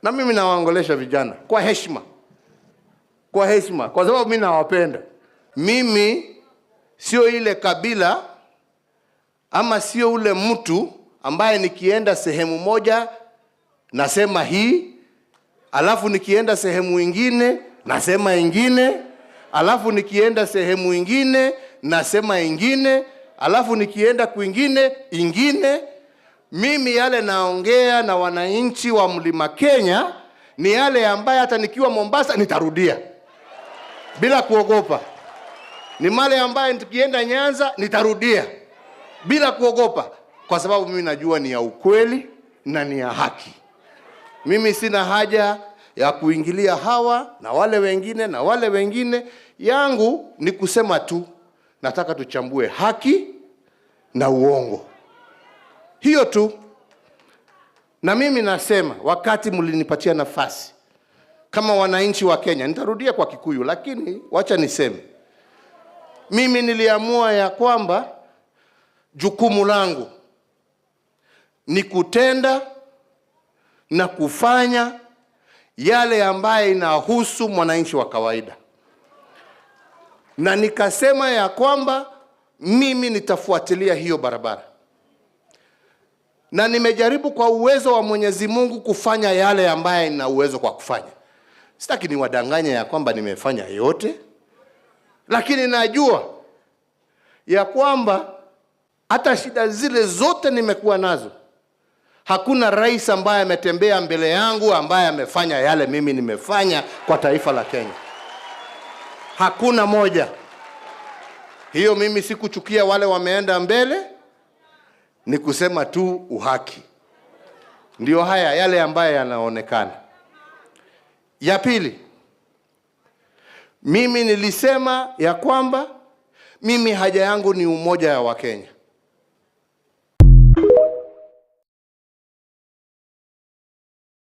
Na mimi nawaongolesha vijana kwa heshima. Kwa heshima, kwa sababu mimi nawapenda. Mimi sio ile kabila ama sio ule mtu ambaye nikienda sehemu moja nasema hii, alafu nikienda sehemu ingine nasema ingine, alafu nikienda sehemu ingine nasema ingine, alafu nikienda kwingine ingine. Mimi yale naongea na wananchi wa Mlima Kenya ni yale ambaye hata nikiwa Mombasa nitarudia bila kuogopa. Ni male ambaye nikienda Nyanza nitarudia bila kuogopa, kwa sababu mimi najua ni ya ukweli na ni ya haki. Mimi sina haja ya kuingilia hawa na wale wengine na wale wengine. Yangu ni kusema tu nataka tuchambue haki na uongo. Hiyo tu. Na mimi nasema wakati mlinipatia nafasi kama wananchi wa Kenya, nitarudia kwa Kikuyu lakini wacha niseme, mimi niliamua ya kwamba jukumu langu ni kutenda na kufanya yale ambaye inahusu mwananchi wa kawaida. Na nikasema ya kwamba mimi nitafuatilia hiyo barabara. Na nimejaribu kwa uwezo wa Mwenyezi Mungu kufanya yale ambaye nina uwezo kwa kufanya. Sitaki niwadanganye ya kwamba nimefanya yote, lakini najua ya kwamba hata shida zile zote nimekuwa nazo, hakuna rais ambaye ametembea mbele yangu ambaye amefanya yale mimi nimefanya kwa taifa la Kenya. Hakuna moja. Hiyo mimi sikuchukia wale wameenda mbele, ni kusema tu uhaki. Ndio haya yale ambaye yanaonekana. Ya pili, mimi nilisema ya kwamba mimi haja yangu ni umoja ya Wakenya.